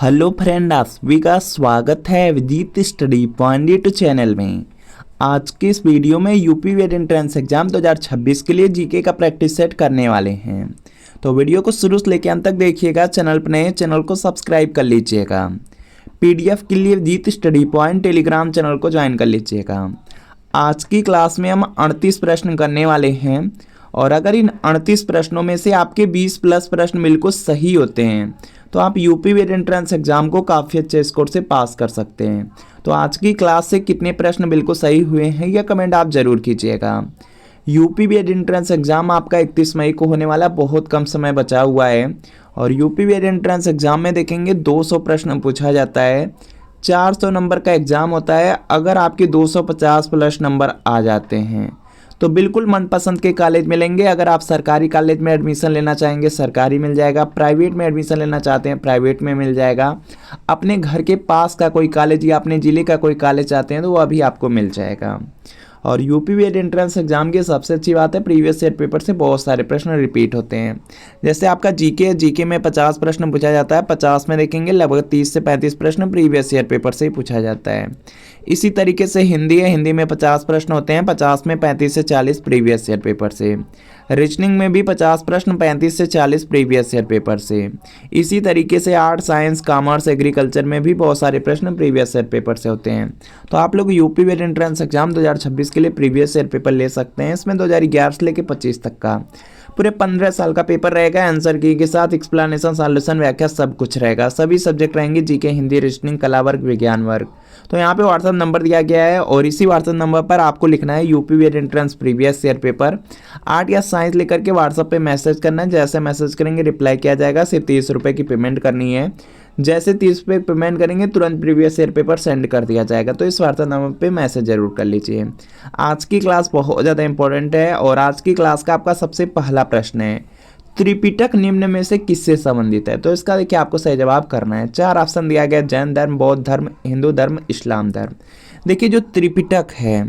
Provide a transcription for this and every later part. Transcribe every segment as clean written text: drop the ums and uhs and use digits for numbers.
Hello friend, आप सभी का स्वागत है विदित स्टडी पॉइंट चैनल में। आज के इस वीडियो में यूपी वेट एंट्रेंस एग्जाम 2026 के लिए जीके का प्रैक्टिस सेट करने वाले हैं। तो वीडियो को शुरू से लेकर अंत तक देखिएगा। चैनल पर नए चैनल को सब्सक्राइब कर लीजिएगा। पीडीएफ के लिए विदित स्टडी पॉइंट टेलीग्राम चैनल को ज्वाइन कर लीजिएगा। आज की क्लास में हम 38 प्रश्न करने वाले हैं और अगर इन 38 प्रश्नों में से आपके 20 प्लस प्रश्न बिल्कुल सही होते हैं तो आप यूपी वेट एंट्रेंस एग्जाम को काफ़ी अच्छे स्कोर से पास कर सकते हैं। तो आज की क्लास से कितने प्रश्न बिल्कुल सही हुए हैं यह कमेंट आप ज़रूर कीजिएगा। यूपी वेट एंट्रेंस एग्जाम आपका 31 मई को होने वाला, बहुत कम समय बचा हुआ है। और यूपी वेट एंट्रेंस एग्जाम में देखेंगे 200 प्रश्न पूछा जाता है, 400 नंबर का एग्ज़ाम होता है। अगर आपके 250 प्लस नंबर आ जाते हैं तो बिल्कुल मनपसंद के कॉलेज मिलेंगे। अगर आप सरकारी कॉलेज में एडमिशन लेना चाहेंगे सरकारी मिल जाएगा, प्राइवेट में एडमिशन लेना चाहते हैं प्राइवेट में मिल जाएगा, अपने घर के पास का कोई कॉलेज या अपने ज़िले का कोई कॉलेज चाहते हैं तो वह भी आपको मिल जाएगा। और यूपी वेट एंट्रेंस एग्जाम की सबसे अच्छी बात है प्रीवियस ईयर पेपर से बहुत सारे प्रश्न रिपीट होते हैं। जैसे आपका जीके में 50 प्रश्न पूछा जाता है, 50 में देखेंगे लगभग 30 से 35 प्रश्न प्रीवियस ईयर पेपर से ही पूछा जाता है। इसी तरीके से हिंदी है, हिंदी में 50 प्रश्न होते हैं, 50 में 35 से 40 प्रीवियस ईयर पेपर से। रीजनिंग में भी 50 प्रश्न, 35 से 40 प्रीवियस ईयर पेपर से। इसी तरीके से आर्ट, साइंस, कॉमर्स, एग्रीकल्चर में भी बहुत सारे प्रश्न प्रीवियस ईयर पेपर से होते हैं। तो आप लोग यूपी वेट एंट्रेंस एग्जाम 2026 के लिए प्रीवियस ईयर पेपर ले सकते हैं। इसमें 2011 से लेकर 25 तक का पूरे 15 साल का पेपर रहेगा। आंसर की के साथ एक्सप्लेनेशन, सॉल्यूशन, व्याख्या सब कुछ रहेगा। सभी सब्जेक्ट रहेंगे, जीके, हिंदी, रीजनिंग, कला वर्ग, विज्ञान वर्ग। तो यहाँ पे व्हाट्सएप नंबर दिया गया है और इसी व्हाट्सएप नंबर पर आपको लिखना है यूपी वेट entrance previous year paper. Art या साइंस लेकर के व्हाट्सएप पे मैसेज करना है। जैसे मैसेज करेंगे रिप्लाई किया जाएगा। सिर्फ 30 रुपये की पेमेंट करनी है। जैसे 30 रुपये पेमेंट करेंगे तुरंत प्रीवियस ईयर पेपर सेंड कर दिया जाएगा। तो इस व्हाट्सएप नंबर पे मैसेज जरूर कर लीजिए। आज की क्लास बहुत ज़्यादा इंपॉर्टेंट है और आज की क्लास का आपका सबसे पहला प्रश्न है, त्रिपिटक निम्न में से किससे संबंधित है? तो इसका देखिए आपको सही जवाब करना है। 4 ऑप्शन दिया गया, जैन धर्म, बौद्ध धर्म, हिंदू धर्म, इस्लाम धर्म। देखिए जो त्रिपिटक है,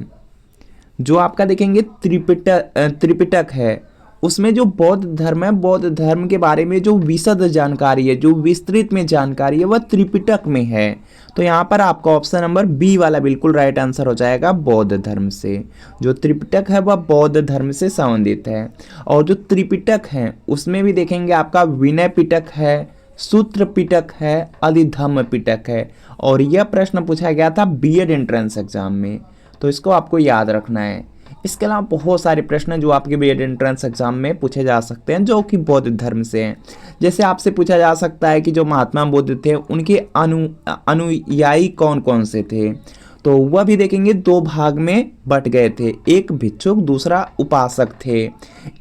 जो आपका देखेंगे त्रिपिटक है, उसमें जो बौद्ध धर्म है, बौद्ध धर्म के बारे में जो विशद जानकारी है, जो विस्तृत में जानकारी है, वह त्रिपिटक में है। तो यहाँ पर आपका ऑप्शन नंबर बी वाला बिल्कुल राइट आंसर हो जाएगा, बौद्ध धर्म से। जो त्रिपिटक है वह बौद्ध धर्म से संबंधित है। और जो त्रिपिटक है उसमें भी देखेंगे आपका विनय पिटक है, सूत्र पिटक है, अधिधम्म पिटक है। और यह प्रश्न पूछा गया था बीएड एंट्रेंस एग्जाम में, तो इसको आपको याद रखना है। इसके अलावा बहुत सारे प्रश्न जो आपके बीएड एंट्रेंस एग्जाम में पूछे जा सकते हैं जो कि बौद्ध धर्म से हैं। जैसे आपसे पूछा जा सकता है कि जो महात्मा बुद्ध थे उनके अनुयायी कौन कौन से थे, तो वह भी देखेंगे 2 भाग में बट गए थे, एक भिक्षुक दूसरा उपासक थे।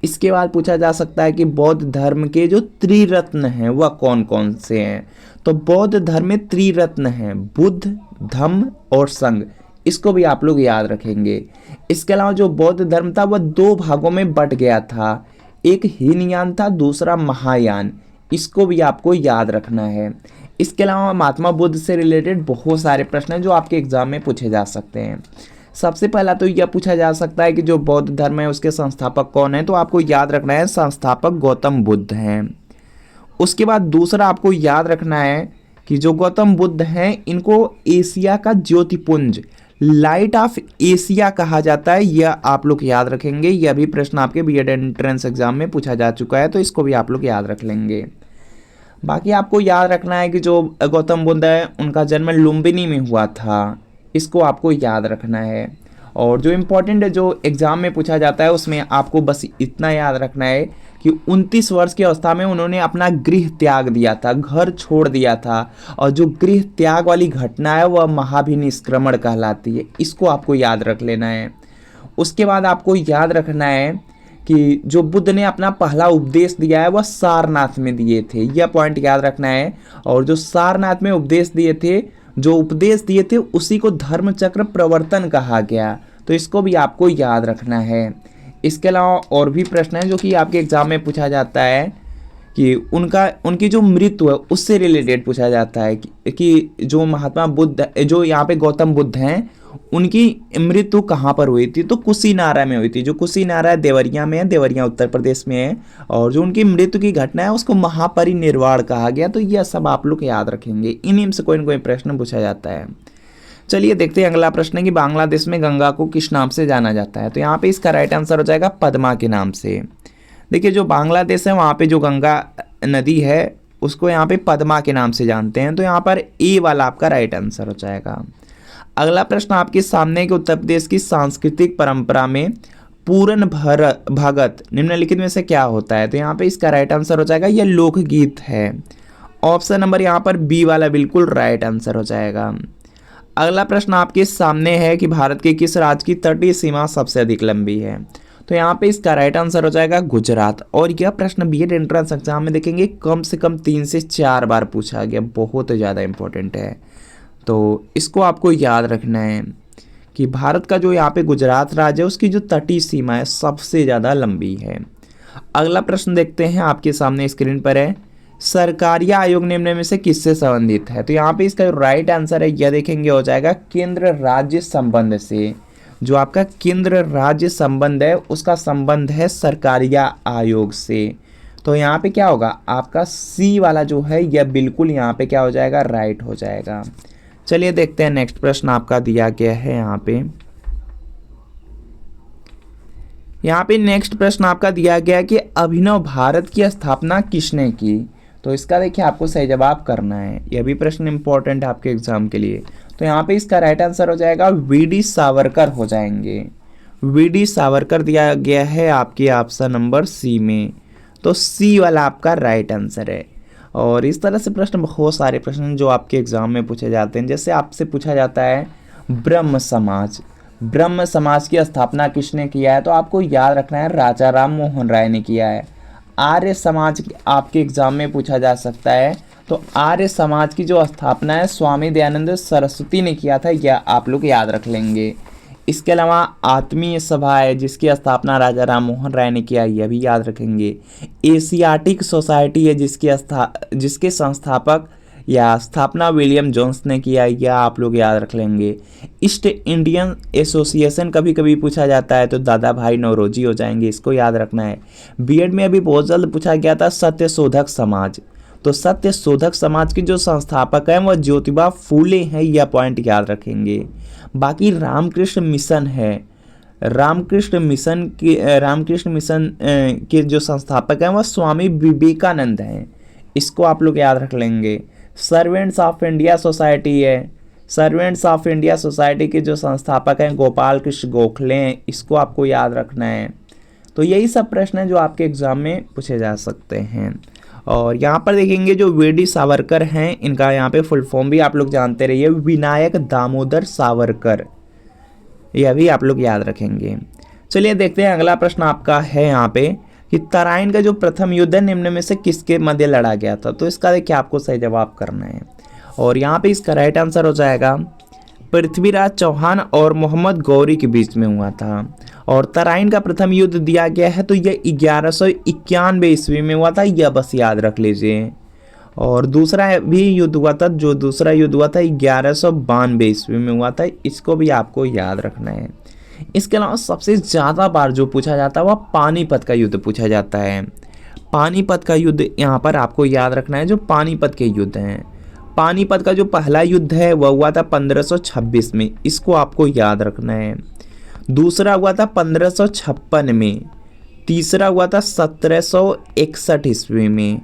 इसके बाद पूछा जा सकता है कि बौद्ध धर्म के जो त्रिरत्न हैं वह कौन कौन से हैं। तो बौद्ध धर्म में त्रिरत्न हैं, बुद्ध, धम्म और संघ। इसको भी आप लोग याद रखेंगे। इसके अलावा जो बौद्ध धर्म था वह 2 भागों में बट गया था, एक हीनयान था दूसरा महायान। इसको भी आपको याद रखना है। इसके अलावा महात्मा बुद्ध से रिलेटेड बहुत सारे प्रश्न हैं जो आपके एग्जाम में पूछे जा सकते हैं। सबसे पहला तो यह पूछा जा सकता है कि जो बौद्ध धर्म है उसके संस्थापक कौन है, तो आपको याद रखना है संस्थापक गौतम बुद्ध हैं। उसके बाद दूसरा आपको याद रखना है कि जो गौतम बुद्ध हैं इनको एशिया का ज्योतिपुंज, लाइट ऑफ एशिया कहा जाता है। यह आप लोग याद रखेंगे। यह भी प्रश्न आपके बीएड एंट्रेंस एग्जाम में पूछा जा चुका है, तो इसको भी आप लोग याद रख लेंगे। बाकी आपको याद रखना है कि जो गौतम बुद्ध है उनका जन्म लुम्बिनी में हुआ था, इसको आपको याद रखना है। और जो इम्पोर्टेंट है जो एग्ज़ाम में पूछा जाता है उसमें आपको बस इतना याद रखना है कि 29 वर्ष की अवस्था में उन्होंने अपना गृह त्याग दिया था, घर छोड़ दिया था। और जो गृह त्याग वाली घटना है वह महाभिनिष्क्रमण कहलाती है। इसको आपको याद रख लेना है। उसके बाद आपको याद रखना है कि जो बुद्ध ने अपना पहला उपदेश दिया है वह सारनाथ में दिए थे। यह पॉइंट याद रखना है। और जो सारनाथ में उपदेश दिए थे, जो उपदेश दिए थे उसी को धर्मचक्र प्रवर्तन कहा गया। तो इसको भी आपको याद रखना है। इसके अलावा और भी प्रश्न है जो कि आपके एग्जाम में पूछा जाता है कि उनकी जो मृत्यु है उससे रिलेटेड पूछा जाता है कि जो महात्मा बुद्ध, जो यहाँ पे गौतम बुद्ध हैं, उनकी मृत्यु कहाँ पर हुई थी, तो कुशीनारा में हुई थी। जो कुशीनारा देवरिया में है, देवरिया उत्तर प्रदेश में है, और जो उनकी मृत्यु की घटना है उसको महापरिनिर्वाण कहा गया। तो यह सब आप लोग याद रखेंगे, इन्हीं में से कोई न कोई प्रश्न पूछा जाता है। चलिए देखते हैं अगला प्रश्न है कि बांग्लादेश में गंगा को किस नाम से जाना जाता है। तो यहाँ पे इसका राइट आंसर हो जाएगा पद्मा के नाम से। देखिए जो बांग्लादेश है वहाँ पे जो गंगा नदी है उसको यहाँ पे पद्मा के नाम से जानते हैं। तो यहाँ पर ए वाला आपका राइट आंसर हो जाएगा। अगला प्रश्न आपके सामने कि उत्तर प्रदेश की सांस्कृतिक परंपरा में पूर्ण भगत निम्नलिखित में से क्या होता है। तो यहाँ पे इसका राइट आंसर हो जाएगा यह लोकगीत है। ऑप्शन नंबर यहाँ पर बी वाला बिल्कुल राइट आंसर हो जाएगा। अगला प्रश्न आपके सामने है कि भारत के किस राज्य की तटीय सीमा सबसे अधिक लंबी है। तो यहाँ पे इसका राइट आंसर हो जाएगा गुजरात। और यह प्रश्न बीएड एंट्रेंस एग्जाम में देखेंगे कम से कम 3 से 4 बार पूछा गया, बहुत ज़्यादा इंपॉर्टेंट है। तो इसको आपको याद रखना है कि भारत का जो यहाँ पे गुजरात राज्य है उसकी जो तटीय सीमा है सबसे ज़्यादा लंबी है। अगला प्रश्न देखते हैं, आपके सामने स्क्रीन पर है, सरकारी आयोग निम्न में से किससे संबंधित है। तो यहाँ पे इसका जो राइट आंसर है यह देखेंगे हो जाएगा केंद्र राज्य संबंध से। जो आपका केंद्र राज्य संबंध है उसका संबंध है सरकारी आयोग से। तो यहाँ पे क्या होगा आपका सी वाला जो है यह बिल्कुल यहाँ पे क्या हो जाएगा, राइट हो जाएगा। चलिए देखते हैं नेक्स्ट प्रश्न आपका दिया गया है यहाँ पे नेक्स्ट प्रश्न आपका दिया गया है कि अभिनव भारत की स्थापना किसने की। तो इसका देखिए आपको सही जवाब करना है, यह भी प्रश्न इंपॉर्टेंट है आपके एग्जाम के लिए। तो यहाँ पे इसका राइट आंसर हो जाएगा वीडी सावरकर हो जाएंगे। वीडी सावरकर दिया गया है आपके ऑप्शन नंबर सी में। तो सी वाला आपका राइट आंसर है। और इस तरह से प्रश्न, बहुत सारे प्रश्न जो आपके एग्जाम में पूछे जाते हैं। जैसे आपसे पूछा जाता है ब्रह्म समाज की स्थापना किसने किया है। तो आपको याद रखना है राजा राम मोहन राय ने किया है। आर्य समाज आपके एग्जाम में पूछा जा सकता है। तो आर्य समाज की जो स्थापना है स्वामी दयानंद सरस्वती ने किया था, यह आप लोग याद रख लेंगे। इसके अलावा आत्मीय सभा है जिसकी स्थापना राजा राम मोहन राय ने किया, यह भी याद रखेंगे। एशियाटिक सोसाइटी है जिसके संस्थापक या स्थापना विलियम जोन्स ने किया, यह आप लोग याद रख लेंगे। ईस्ट इंडियन एसोसिएशन कभी कभी पूछा जाता है, तो दादा भाई नौरोजी हो जाएंगे, इसको याद रखना है। बीएड में अभी बहुत जल्द पूछा गया था सत्यशोधक समाज। तो सत्यशोधक समाज के जो संस्थापक हैं वह ज्योतिबा फूले हैं, यह पॉइंट याद रखेंगे। बाकी रामकृष्ण मिशन है, रामकृष्ण मिशन के जो संस्थापक हैं वह स्वामी विवेकानंद हैं, इसको आप लोग याद रख लेंगे। सर्वेंट्स ऑफ इंडिया सोसाइटी है, सर्वेंट्स ऑफ इंडिया सोसाइटी के जो संस्थापक हैं गोपाल कृष्ण गोखले हैं, इसको आपको याद रखना है। तो यही सब प्रश्न हैं जो आपके एग्जाम में पूछे जा सकते हैं। और यहाँ पर देखेंगे जो वीडी सावरकर हैं, इनका यहाँ पे फुल फॉर्म भी आप लोग जानते रहिए, विनायक दामोदर सावरकर, यह भी आप लोग याद रखेंगे। चलिए देखते हैं अगला प्रश्न आपका है यहाँ पे कि तराइन का जो प्रथम युद्ध है निम्न में से किसके मध्य लड़ा गया था। तो इसका देखिए आपको सही जवाब करना है। और यहाँ पे इसका राइट आंसर हो जाएगा पृथ्वीराज चौहान और मोहम्मद गौरी के बीच में हुआ था। और तराइन का प्रथम युद्ध दिया गया है तो यह 1191 ईस्वी में हुआ था, यह बस याद रख लीजिए। और दूसरा भी युद्ध हुआ था, जो दूसरा युद्ध हुआ था 1192 ईस्वी में हुआ था, इसको भी आपको याद रखना है। इसके अलावा सबसे ज़्यादा बार जो पूछा जाता है वह पानीपत का युद्ध पूछा जाता है। पानीपत का युद्ध यहाँ पर आपको याद रखना है, जो पानीपत के युद्ध हैं। पानीपत का जो पहला युद्ध है वह हुआ था 1526 में, इसको आपको याद रखना है। दूसरा हुआ था 1556 में, तीसरा हुआ था 1761 ईस्वी में।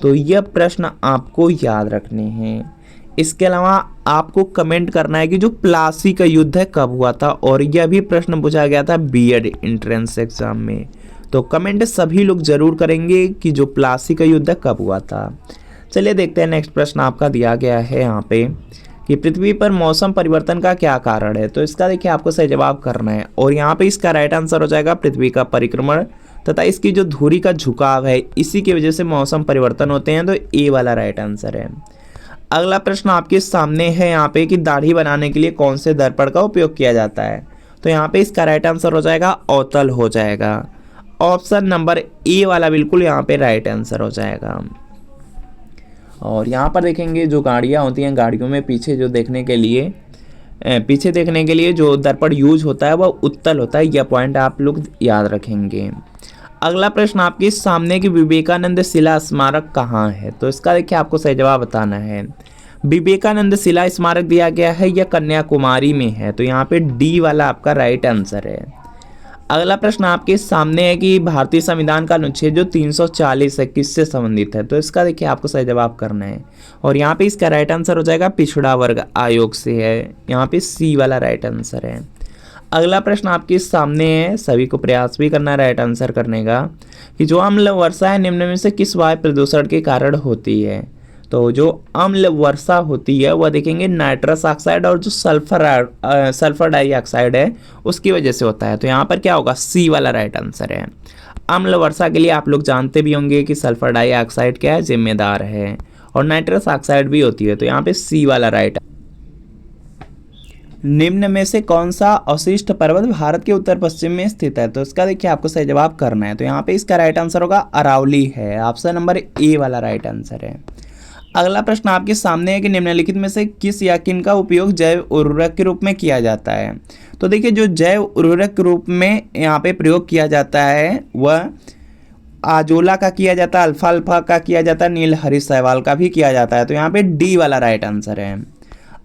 तो यह प्रश्न आपको याद रखने हैं। इसके अलावा आपको कमेंट करना है कि जो प्लासी का युद्ध है कब हुआ था, और यह भी प्रश्न पूछा गया था बीएड एंट्रेंस एग्जाम में। तो कमेंट सभी लोग जरूर करेंगे कि जो प्लासी का युद्ध है कब हुआ था। चलिए देखते हैं नेक्स्ट प्रश्न आपका दिया गया है यहाँ पे कि पृथ्वी पर मौसम परिवर्तन का क्या कारण है। तो इसका देखिए आपको सही जवाब करना है। और यहाँ पे इसका राइट आंसर हो जाएगा पृथ्वी का परिक्रमण तथा इसकी जो धुरी का झुकाव है, इसी की वजह से मौसम परिवर्तन होते हैं। तो ए वाला राइट आंसर है। अगला प्रश्न आपके सामने है यहाँ पे कि दाढ़ी बनाने के लिए कौन से दर्पण का उपयोग किया जाता है। तो यहाँ पे इसका राइट आंसर हो जाएगा अवतल हो जाएगा। ऑप्शन नंबर ए वाला बिल्कुल यहाँ पे राइट आंसर हो जाएगा। और यहाँ पर देखेंगे जो गाड़ियाँ होती हैं, गाड़ियों में पीछे देखने के लिए जो दर्पण यूज होता है वह उत्तल होता है। यह पॉइंट आप लोग याद रखेंगे। अगला प्रश्न आपके सामने की विवेकानंद शिला स्मारक कहाँ है? तो इसका देखिए आपको सही जवाब बताना है। विवेकानंद शिला स्मारक दिया गया है, यह कन्याकुमारी में है। तो यहाँ पे डी वाला आपका राइट आंसर है। अगला प्रश्न आपके सामने है कि भारतीय संविधान का अनुच्छेद जो 340 है किससे संबंधित है? तो इसका देखिए आपको सही जवाब करना है। और यहाँ पे इसका राइट आंसर हो जाएगा पिछड़ा वर्ग आयोग से है। यहाँ पे सी वाला राइट आंसर है। अगला प्रश्न आपके सामने है, सभी को प्रयास भी करना है राइट आंसर करने का, कि जो अम्ल वर्षा है निम्न में से किस वायु प्रदूषण के कारण होती है? तो जो अम्ल वर्षा होती है वह देखेंगे नाइट्रस ऑक्साइड और जो सल्फर डाइऑक्साइड है उसकी वजह से होता है। तो यहाँ पर क्या होगा? सी वाला राइट आंसर है। अम्ल वर्षा के लिए आप लोग जानते भी होंगे कि सल्फर डाइऑक्साइड क्या है, जिम्मेदार है, और नाइट्रस ऑक्साइड भी होती है। तो यहाँ पे सी वाला राइट। निम्न में से कौन सा अवशिष्ट पर्वत भारत के उत्तर पश्चिम में स्थित है? तो इसका देखिए आपको सही जवाब करना है। तो यहाँ पे इसका राइट आंसर होगा अरावली है। ऑप्शन नंबर ए वाला राइट आंसर है। अगला प्रश्न आपके सामने है कि निम्नलिखित में से किस या किन का उपयोग जैव उर्वरक के रूप में किया जाता है? तो देखिए जो जैव उर्वरक के रूप में यहाँ पे प्रयोग किया जाता है वह आजोला का किया जाता है, अल्फाल्फा का किया जाता है, नील हरी शैवाल का भी किया जाता है। तो यहाँ पे डी वाला राइट आंसर है।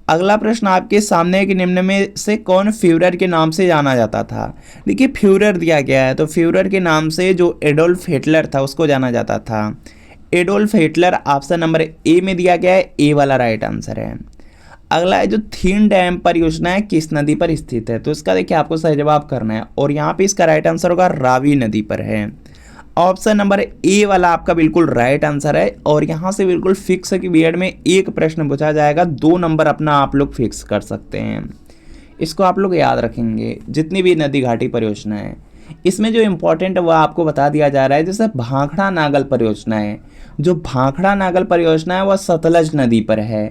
अगला प्रश्न आपके सामने है कि निम्न में से कौन फ्यूरर के नाम से जाना जाता था? देखिए फ्यूरर दिया गया है, तो फ्यूरर के नाम से जो एडोल्फ हिटलर था उसको जाना जाता था। Adolf Hitler option number A में दिया गया है, ए वाला राइट आंसर है। अगला है जो थीन डैम परियोजना है किस नदी पर स्थित है? तो इसका देखिए आपको सही जवाब करना है। और यहाँ पे इसका राइट आंसर होगा रावी नदी पर है। ऑप्शन नंबर ए वाला आपका बिल्कुल राइट आंसर है। और यहाँ से बिल्कुल फिक्स है कि बीएड में एक प्रश्न पूछा जाएगा, 2 नंबर अपना आप लोग फिक्स कर सकते हैं। इसको आप लोग याद रखेंगे। जितनी भी नदी घाटी परियोजना है इसमें जो इम्पोर्टेंट है वह आपको बता दिया जा रहा है। जैसे भाखड़ा नागल परियोजना है, जो भाखड़ा नागल परियोजना है वह सतलज नदी पर है।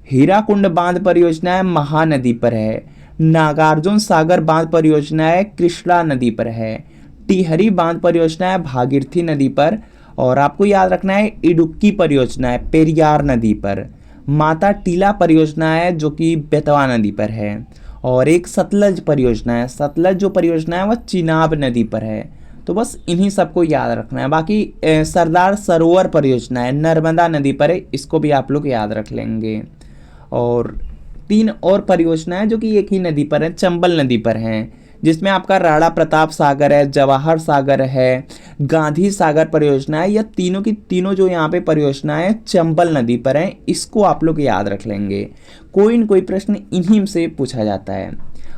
हीराकुंड बांध परियोजना है महानदी पर है। नागार्जुन सागर बांध परियोजना है कृष्णा नदी पर है। टिहरी बांध परियोजना है भागीरथी नदी पर। और आपको याद रखना है इडुक्की परियोजना है पेरियार नदी पर। माता टीला परियोजना है जो कि बेतवा नदी पर है। और एक सतलज परियोजना है, सतलज जो परियोजना है वह चिनाब नदी पर है। तो बस इन्हीं सबको याद रखना है। बाकी सरदार सरोवर परियोजना है नर्मदा नदी पर है, इसको भी आप लोग याद रख लेंगे। और 3 और परियोजना है जो कि एक ही नदी पर है, चंबल नदी पर हैं, जिसमें आपका राणा प्रताप सागर है, जवाहर सागर है, गांधी सागर परियोजना है। यह तीनों की तीनों जो यहाँ पे परियोजना है चंबल नदी पर है, इसको आप लोग याद रख लेंगे। कोई न कोई प्रश्न इन्हीं से पूछा जाता है।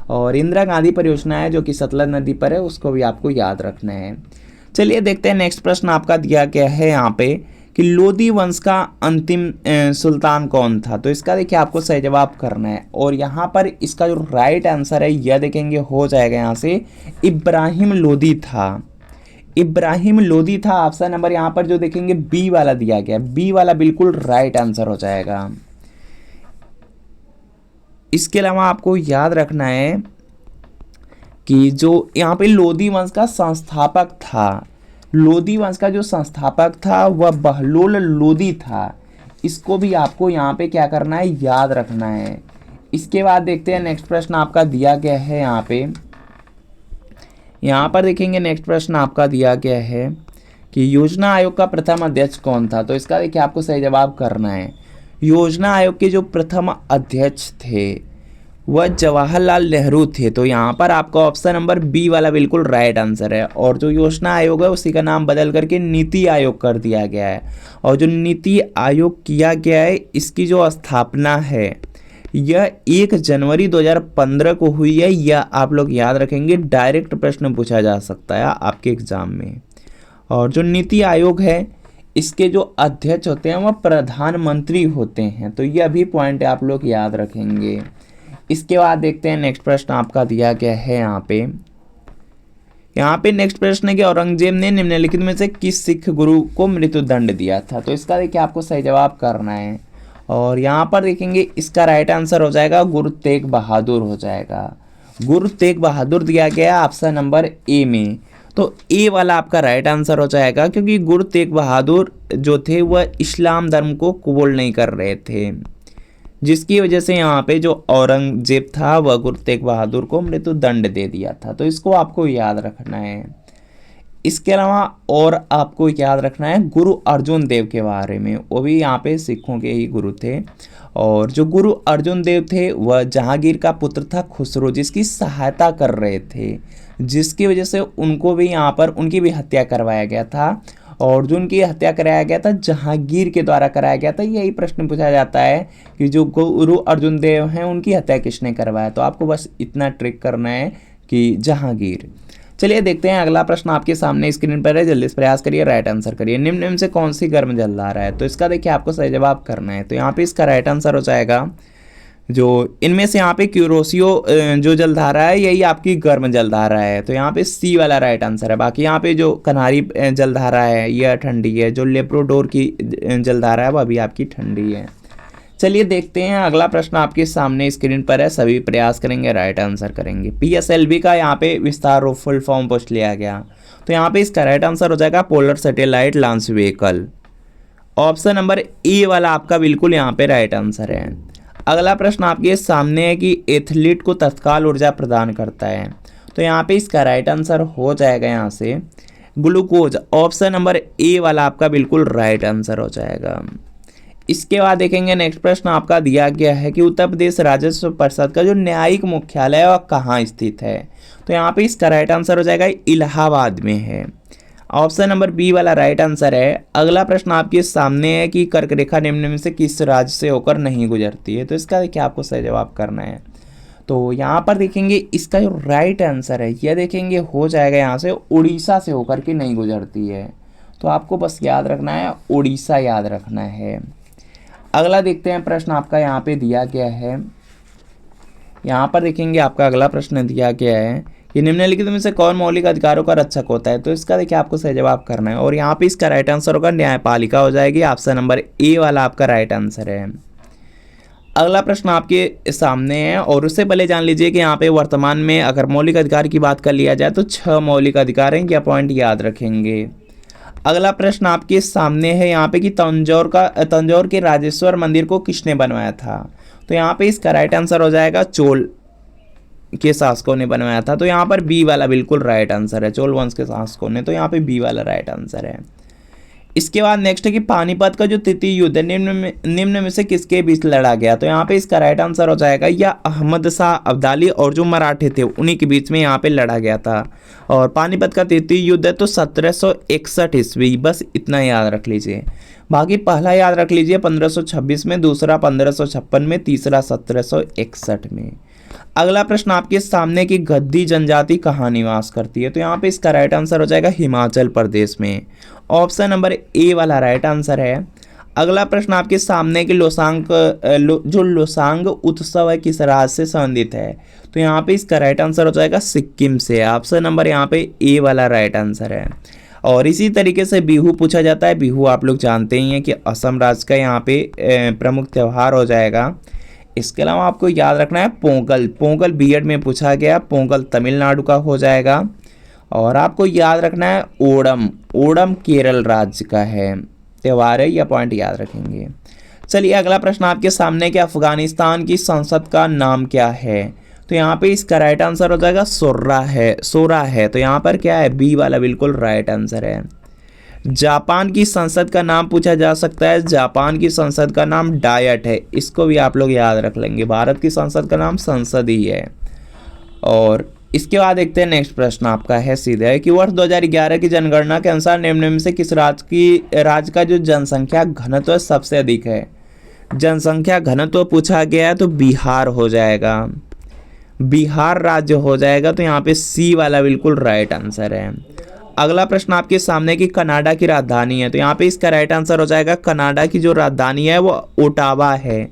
और इंदिरा गांधी परियोजना है जो कि सतलज नदी पर है, उसको भी आपको याद रखना है। चलिए देखते हैं नेक्स्ट प्रश्न आपका दिया गया है यहाँ पे कि लोदी वंश का अंतिम सुल्तान कौन था? तो इसका देखिए आपको सही जवाब करना है। और यहाँ पर इसका जो राइट आंसर है यह देखेंगे हो जाएगा यहाँ से इब्राहिम लोदी था। इब्राहिम लोदी था। ऑप्शन नंबर यहाँ पर जो देखेंगे बी वाला दिया गया, बी वाला बिल्कुल राइट आंसर हो जाएगा। इसके अलावा आपको याद रखना है कि जो यहाँ पे लोदी वंश का संस्थापक था, लोदी वंश का जो संस्थापक था वह बहलोल लोदी था। इसको भी आपको यहाँ पे क्या करना है, याद रखना है। इसके बाद देखते हैं नेक्स्ट प्रश्न आपका दिया गया है यहाँ पर देखेंगे नेक्स्ट प्रश्न आपका दिया गया है कि योजना आयोग का प्रथम अध्यक्ष कौन था? तो इसका देखिए आपको सही जवाब करना है। योजना आयोग के जो प्रथम अध्यक्ष थे वह जवाहरलाल नेहरू थे। तो यहाँ पर आपका ऑप्शन नंबर बी वाला बिल्कुल राइट आंसर है। और जो योजना आयोग है उसी का नाम बदल करके नीति आयोग कर दिया गया है। और जो नीति आयोग किया गया है इसकी जो स्थापना है यह 1 जनवरी 2015 को हुई है। यह आप लोग याद रखेंगे, डायरेक्ट प्रश्न पूछा जा सकता है आपके एग्जाम में। और जो नीति आयोग है इसके जो अध्यक्ष होते हैं वह प्रधानमंत्री होते हैं। तो यह भी पॉइंट आप लोग याद रखेंगे। इसके बाद देखते हैं नेक्स्ट प्रश्न आपका दिया गया है यहाँ पे नेक्स्ट प्रश्न है कि औरंगजेब ने निम्नलिखित में से किस सिख गुरु को मृत्युदंड दिया था? तो इसका देखिए आपको सही जवाब करना है। और यहाँ पर देखेंगे इसका राइट आंसर हो जाएगा गुरु तेग बहादुर हो जाएगा। गुरु तेग बहादुर दिया गया ऑप्शन नंबर ए में। तो ए वाला आपका राइट आंसर हो जाएगा, क्योंकि गुरु तेग बहादुर जो थे वह इस्लाम धर्म को कबूल नहीं कर रहे थे, जिसकी वजह से यहाँ पे जो औरंगजेब था वह गुरु तेग बहादुर को मृत्युदंड दे दिया था। तो इसको आपको याद रखना है। इसके अलावा और आपको याद रखना है गुरु अर्जुन देव के बारे में, वो भी यहाँ पे सिखों के ही गुरु थे। और जो गुरु अर्जुन देव थे वह जहांगीर का पुत्र था खुसरो, जिसकी सहायता कर रहे थे, जिसकी वजह से उनको भी यहाँ पर उनकी भी हत्या करवाया गया था। और जो उनकी हत्या कराया गया था जहांगीर के द्वारा कराया गया था। यही प्रश्न पूछा जाता है कि जो गुरु अर्जुन देव हैं उनकी हत्या किसने करवाया। तो आपको बस इतना ट्रिक करना है कि जहांगीर। चलिए देखते हैं अगला प्रश्न आपके सामने स्क्रीन पर है, जल्दी से प्रयास करिए, राइट आंसर करिए। निम्न में से कौन सी गर्म जलधारा है। तो इसका देखिए आपको सही जवाब करना है। तो यहाँ पे इसका राइट आंसर हो जाएगा जो इनमें से यहाँ पे क्यूरोसियो जो जलधारा है यही आपकी गर्म जलधारा है। तो यहाँ पे सी वाला राइट आंसर है। बाकी यहाँ पे जो कनारी जलधारा है यह ठंडी है, जो लेप्रोडोर की जलधारा है वह भी आपकी ठंडी है। चलिए देखते हैं अगला प्रश्न आपके सामने स्क्रीन पर है, सभी प्रयास करेंगे, राइट आंसर करेंगे। PSLV का यहाँ पे विस्तार और फुल फॉर्म पूछ लिया गया। तो यहाँ पे इसका राइट आंसर हो जाएगा polar satellite launch vehicle. Option number A वाला आपका बिल्कुल यहाँ पे राइट आंसर है। अगला प्रश्न आपके सामने है कि एथलीट को तत्काल ऊर्जा प्रदान करता है। तो यहाँ पे इसका राइट आंसर हो जाएगा यहाँ से ग्लूकोज। ऑप्शन नंबर ए वाला आपका बिल्कुल राइट आंसर हो जाएगा। इसके बाद देखेंगे नेक्स्ट प्रश्न आपका दिया गया है कि उत्तर प्रदेश राजस्व परिषद का जो न्यायिक मुख्यालय है वह कहाँ स्थित है। तो यहाँ पे इसका राइट आंसर हो जाएगा इलाहाबाद में है। ऑप्शन नंबर बी वाला राइट आंसर है। अगला प्रश्न आपके सामने है कि कर्क रेखा निम्न में से किस राज्य से होकर नहीं गुजरती है। तो इसका देखिए आपको सही जवाब करना है। तो यहाँ पर देखेंगे इसका जो राइट आंसर है यह देखेंगे हो जाएगा यहाँ से उड़ीसा से होकर के नहीं गुजरती है। तो आपको बस याद रखना है, उड़ीसा याद रखना है। अगला देखते हैं प्रश्न आपका यहाँ पे दिया गया है। यहाँ पर देखेंगे आपका अगला प्रश्न दिया गया है कि निम्नलिखित में से कौन मौलिक अधिकारों का रक्षक होता है। तो इसका देखिए आपको सही जवाब करना है और यहाँ पे इसका राइट आंसर होगा न्यायपालिका हो जाएगी। ऑप्शन नंबर ए वाला आपका राइट आंसर है। अगला प्रश्न आपके सामने है और उससे पहले जान लीजिए कि यहाँ पे वर्तमान में अगर मौलिक अधिकार की बात कर लिया जाए तो 6 मौलिक अधिकार हैं, यह पॉइंट याद रखेंगे। अगला प्रश्न आपके सामने है यहाँ पे कि तंजौर के राजेश्वर मंदिर को किसने बनवाया था। तो यहाँ पे इसका राइट आंसर हो जाएगा चोल के शासकों ने बनवाया था। तो यहाँ पर बी वाला बिल्कुल राइट आंसर है, चोल वंश के शासकों ने। तो यहाँ पे बी वाला राइट आंसर है। इसके बाद नेक्स्ट है कि पानीपत का जो तृतीय युद्ध है निम्न में से किसके बीच लड़ा गया। तो यहाँ पे इसका राइट आंसर हो जाएगा या अहमद शाह अब्दाली और जो मराठे थे उन्हीं के बीच में यहाँ पे लड़ा गया था। और पानीपत का तृतीय युद्ध है तो 1761 ईस्वी, बस इतना याद रख लीजिए। बाकी पहला याद रख लीजिए 1526 में, दूसरा 1556 में, तीसरा 1761 में। अगला प्रश्न आपके सामने की गद्दी जनजाति कहाँ निवास करती है। तो यहाँ पे इसका राइट आंसर हो जाएगा हिमाचल प्रदेश में। ऑप्शन नंबर ए वाला राइट आंसर है। अगला प्रश्न आपके सामने की जो लोसांग उत्सव है किस राज्य से संबंधित है। तो यहाँ पे इसका राइट आंसर हो जाएगा सिक्किम से। ऑप्शन नंबर यहाँ पे ए वाला राइट आंसर है। और इसी तरीके से बिहू पूछा जाता है। बिहू आप लोग जानते ही हैं कि असम राज्य का यहाँ पे प्रमुख त्यौहार हो जाएगा। इसके अलावा आपको याद रखना है पोंगल बीएड में पूछा गया, पोंगल तमिलनाडु का हो जाएगा। और आपको याद रखना है ओणम केरल राज्य का है त्यौहार है, यह पॉइंट याद रखेंगे। चलिए अगला प्रश्न आपके सामने कि अफगानिस्तान की संसद का नाम क्या है। तो यहाँ पे इसका राइट आंसर हो जाएगा सोरा है। तो यहाँ पर क्या है, बी वाला बिल्कुल राइट आंसर है। जापान की संसद का नाम पूछा जा सकता है। जापान की संसद का नाम डायट है, इसको भी आप लोग याद रख लेंगे। भारत की संसद का नाम संसद ही है। और इसके बाद देखते हैं नेक्स्ट प्रश्न आपका है सीधे कि वर्ष 2011 की जनगणना के अनुसार निम्न में से किस राज्य का जो जनसंख्या घनत्व सबसे अधिक है। जनसंख्या घनत्व पूछा गया है तो बिहार हो जाएगा, बिहार राज्य हो जाएगा। तो यहाँ पे सी वाला बिल्कुल राइट आंसर है। अगला प्रश्न आपके सामने की कनाडा की राजधानी है। तो यहाँ पे इसका राइट आंसर हो जाएगा कनाडा की जो राजधानी है वो ओटावा है।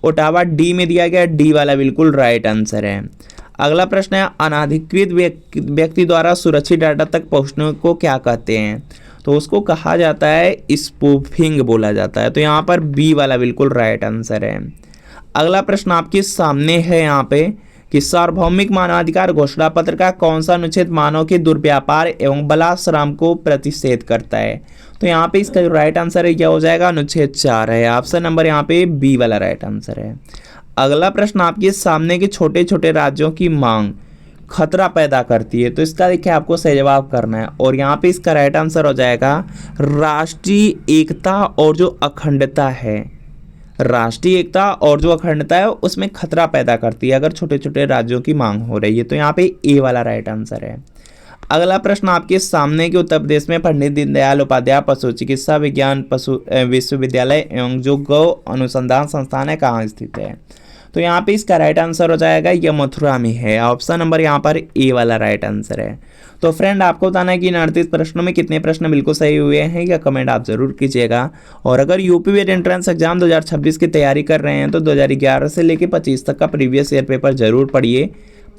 ओटावा डी में दिया गया, डी वाला बिल्कुल राइट आंसर है। अगला प्रश्न है अनाधिकृत व्यक्ति द्वारा सुरक्षित डाटा तक पहुंचने को क्या कहते हैं। तो उसको कहा जाता है स्पूफिंग बोला जाता है। तो यहाँ पर बी वाला बिल्कुल राइट आंसर है। अगला प्रश्न आपके सामने है यहाँ पे कि सार्वभौमिक मानवाधिकार घोषणा पत्र का कौन सा अनुच्छेद मानव के दुर्व्यापार एवं बलात्श्रम को प्रतिषेध करता है? तो यहाँ पे इसका जो राइट आंसर है क्या हो जाएगा? अनुच्छेद 4 है। ऑप्शन नंबर यहाँ पे बी वाला राइट आंसर है। अगला प्रश्न आपके सामने के छोटे छोटे राज्यों की मांग खतरा पैदा करती है, तो इसका देखिए आपको सही जवाब करना है और यहाँ पे इसका राइट आंसर हो जाएगा राष्ट्रीय एकता और जो अखंडता है। राष्ट्रीय एकता और जो अखंडता है उसमें खतरा पैदा करती है अगर छोटे छोटे राज्यों की मांग हो रही है, तो यहाँ पे ए वाला राइट आंसर है। अगला प्रश्न आपके सामने के उत्तर प्रदेश में पंडित दीनदयाल उपाध्याय पशु चिकित्सा विज्ञान विश्वविद्यालय एवं जो गौ अनुसंधान संस्थान है कहाँ स्थित है? तो यहाँ पे इसका राइट आंसर हो जाएगा ये मथुरा में है। ऑप्शन नंबर यहाँ पर ए वाला राइट आंसर है। तो फ्रेंड आपको बताना है कि इन 38 प्रश्नों में कितने प्रश्न बिल्कुल सही हुए हैं, या कमेंट आप जरूर कीजिएगा। और अगर यूपी वेट एंट्रेंस एग्जाम 2026 की तैयारी कर रहे हैं तो 2011 से लेकर 25 तक का प्रीवियस ईयर पेपर जरूर पढ़िए।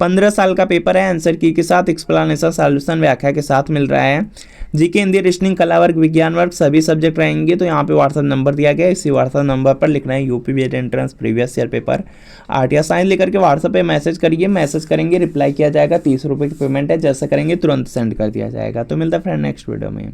15 साल का पेपर है, आंसर की के साथ एक्सप्लेनेशन सॉल्यूशन व्याख्या के साथ मिल रहा है। जीके हिंदी रीजनिंग कला वर्ग विज्ञान वर्ग सभी सब्जेक्ट रहेंगे। तो यहाँ पे व्हाट्सअप नंबर दिया गया है, इसी व्हाट्सअप नंबर पर लिखना है यूपी वेट entrance previous year paper art या साइंस लेकर के व्हाट्सअप पे मैसेज करिए। मैसेज करेंगे रिप्लाई किया जाएगा, 30 रुपये की पेमेंट है, जैसे करेंगे तुरंत सेंड कर दिया जाएगा। तो मिलता है फ्रेंड नेक्स्ट वीडियो में।